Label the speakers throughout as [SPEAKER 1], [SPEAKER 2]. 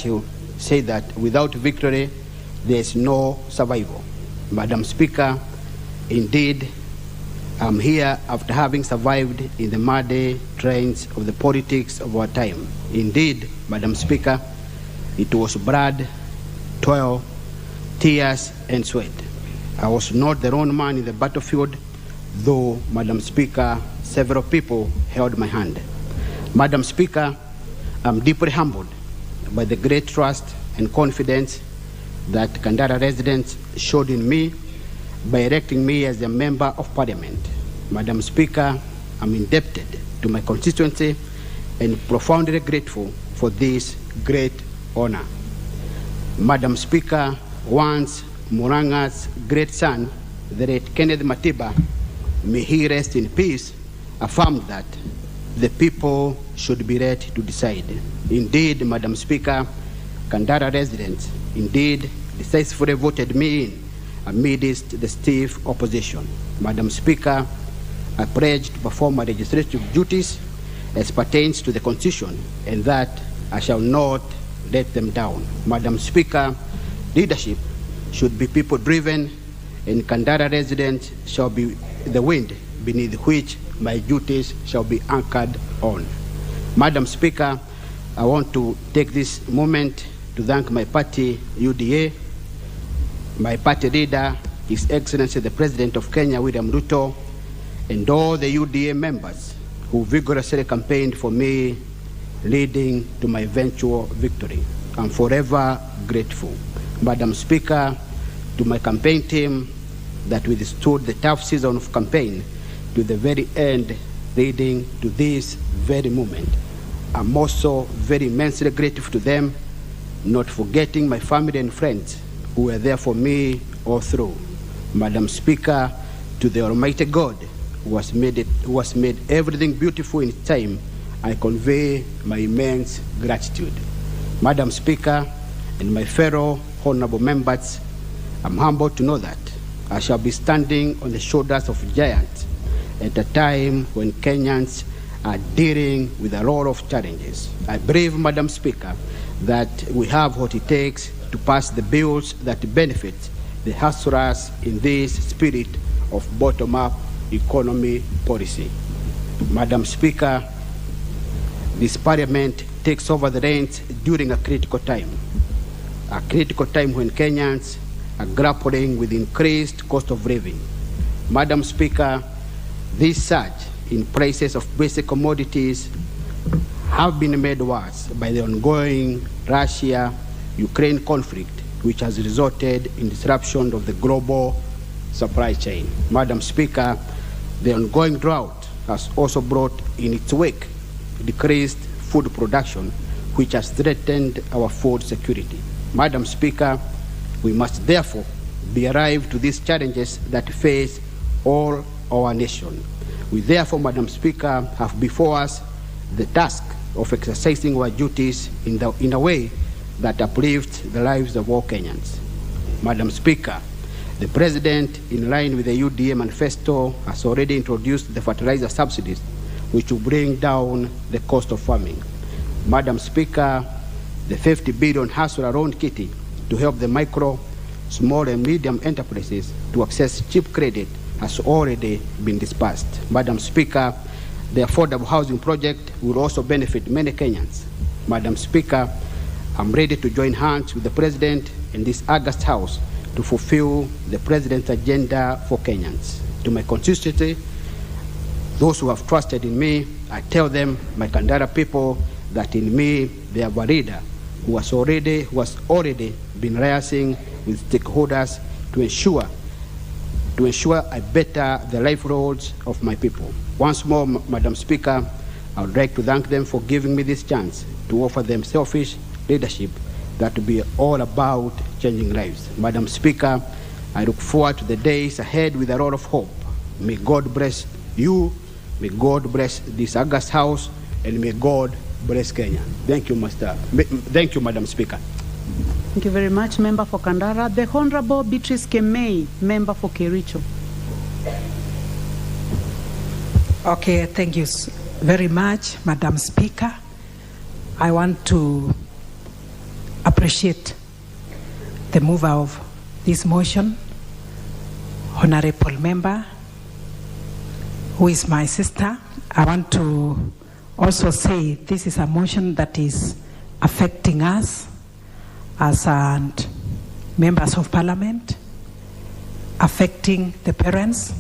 [SPEAKER 1] Churchill said that without victory, there is no survival. Madam Speaker, indeed, I'm here after having survived in the muddy trains of the politics of our time. Indeed, Madam Speaker, it was blood, toil, tears, and sweat. I was not the lone man in the battlefield, though, Madam Speaker, several people held my hand. Madam Speaker, I'm deeply humbled by the great trust and confidence that Kandara residents showed in me by electing me as a member of Parliament. Madam Speaker, I'm indebted to my constituency and profoundly grateful for this great honor. Madam Speaker, once Muranga's great son, the late Kenneth Matiba, may he rest in peace, affirmed that the people should be let to decide. Indeed, Madam Speaker, Kandara residents indeed decisively voted me in amidst the stiff opposition. Madam Speaker, I pledge to perform my legislative duties as pertains to the Constitution, and that I shall not let them down. Madam Speaker, leadership should be people-driven, and Kandara residents shall be the wind beneath which my duties shall be anchored on. Madam Speaker, I want to take this moment to thank my party, UDA, my party leader, His Excellency the President of Kenya, William RUTO, and all the UDA members who vigorously campaigned for me, leading to my eventual victory. I'm forever grateful. Madam Speaker, to my campaign team that withstood the tough season of campaign to the very end, leading to this very moment. I'm also very immensely grateful to them, not forgetting my family and friends who were there for me all through. Madam Speaker, to the Almighty God who has made everything beautiful in its time, I convey my immense gratitude. Madam Speaker, and my fellow honorable members, I'm humbled to know that I shall be standing on the shoulders of giants at a time when Kenyans are dealing with a lot of challenges. I believe, Madam Speaker, that we have what it takes to pass the bills that benefit the hustlers in this spirit of bottom-up economy policy. Madam Speaker, this Parliament takes over the reins during a critical time when Kenyans are grappling with increased cost of living. Madam Speaker, this surge in prices of basic commodities have been made worse by the ongoing Russia-Ukraine conflict, which has resulted in disruption of the global supply chain. Madam Speaker, the ongoing drought has also brought in its wake decreased food production, which has threatened our food security. Madam Speaker, we must therefore be alive to these challenges that face all our nation. We therefore, Madam Speaker, have before us the task of exercising our duties in a way that uplifts the lives of all Kenyans. Madam Speaker, the President, in line with the UDA manifesto, has already introduced the fertilizer subsidies, which will bring down the cost of farming. Madam Speaker, the 50 billion hustler loan kitty to help the micro, small and medium enterprises to access cheap credit has already been dispersed. Madam Speaker, the affordable housing project will also benefit many Kenyans. Madam Speaker, I'm ready to join hands with the President in this August House to fulfill the President's agenda for Kenyans. To my constituency, those who have trusted in me, I tell them, my Kandara people, that in me they have a leader who has already been liaising with stakeholders to ensure I better the livelihoods of my people. Once more, Madam Speaker, I would like to thank them for giving me this chance to offer them selfish leadership that will be all about changing lives. Madam Speaker, I look forward to the days ahead with a lot of hope. May God bless you, may God bless this August House, and may God bless Kenya. Thank you, Thank you, Madam Speaker.
[SPEAKER 2] Thank you very much, Member for Kandara. The Honorable Beatrice Kemei, Member for Kericho.
[SPEAKER 3] Okay, thank you very much, Madam Speaker. I want to appreciate the mover of this motion, Honorable Member, who is my sister. I want to also say this is a motion that is affecting us as members of Parliament, affecting the parents,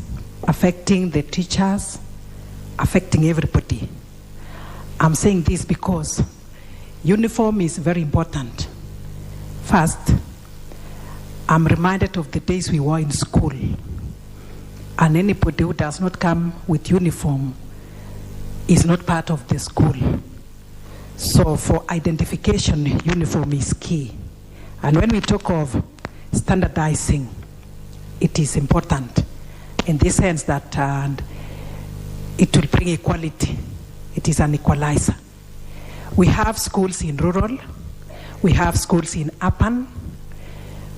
[SPEAKER 3] affecting the teachers, affecting everybody. I'm saying this because uniform is very important. First, I'm reminded of the days we were in school, and anybody who does not come with uniform is not part of the school. So for identification, uniform is key. And when we talk of standardizing, it is important in the sense that it will bring equality. It is an equalizer. We have schools in rural, we have schools in urban,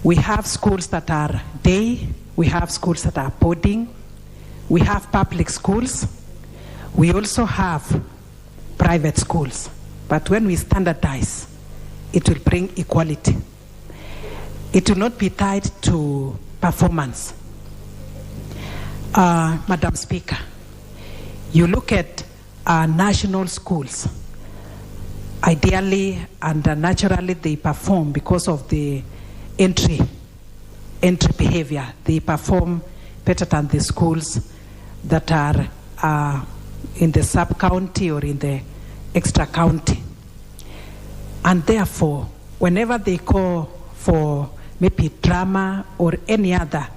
[SPEAKER 3] we have schools that are day, we have schools that are boarding, we have public schools, we also have private schools. But when we standardize, it will bring equality. It will not be tied to performance. Madam Speaker, you look at national schools, ideally and naturally they perform because of the entry behavior. They perform better than the schools that are in the sub-county or in the extra county. And therefore, whenever they call for maybe drama or any other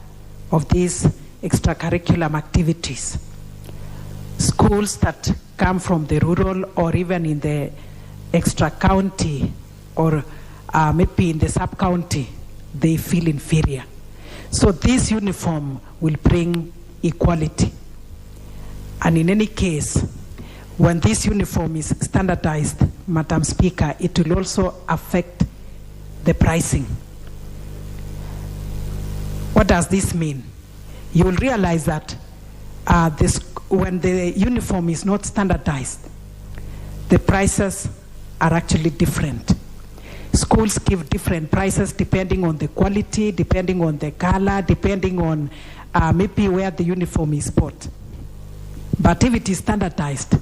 [SPEAKER 3] of these extracurricular activities, schools that come from the rural or even in the extra county or maybe in the sub-county, they feel inferior. So this uniform will bring equality. And in any case, when this uniform is standardized, Madam Speaker, it will also affect the pricing. What does this mean? You will realize that when the uniform is not standardized, the prices are actually different. Schools give different prices depending on the quality, depending on the color, depending on maybe where the uniform is bought. But if it is standardized,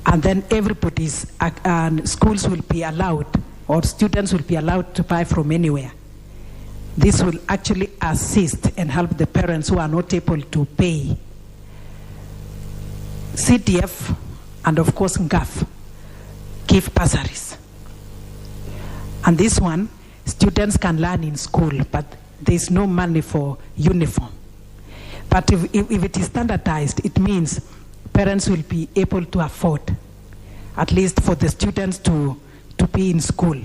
[SPEAKER 3] and then everybody's schools will be allowed, or students will be allowed to buy from anywhere, this will actually assist and help the parents who are not able to pay. CDF and of course NGAF give bursaries. And this one, students can learn in school, but there's no money for uniform. But if it is standardized, it means parents will be able to afford, at least for the students to be in school.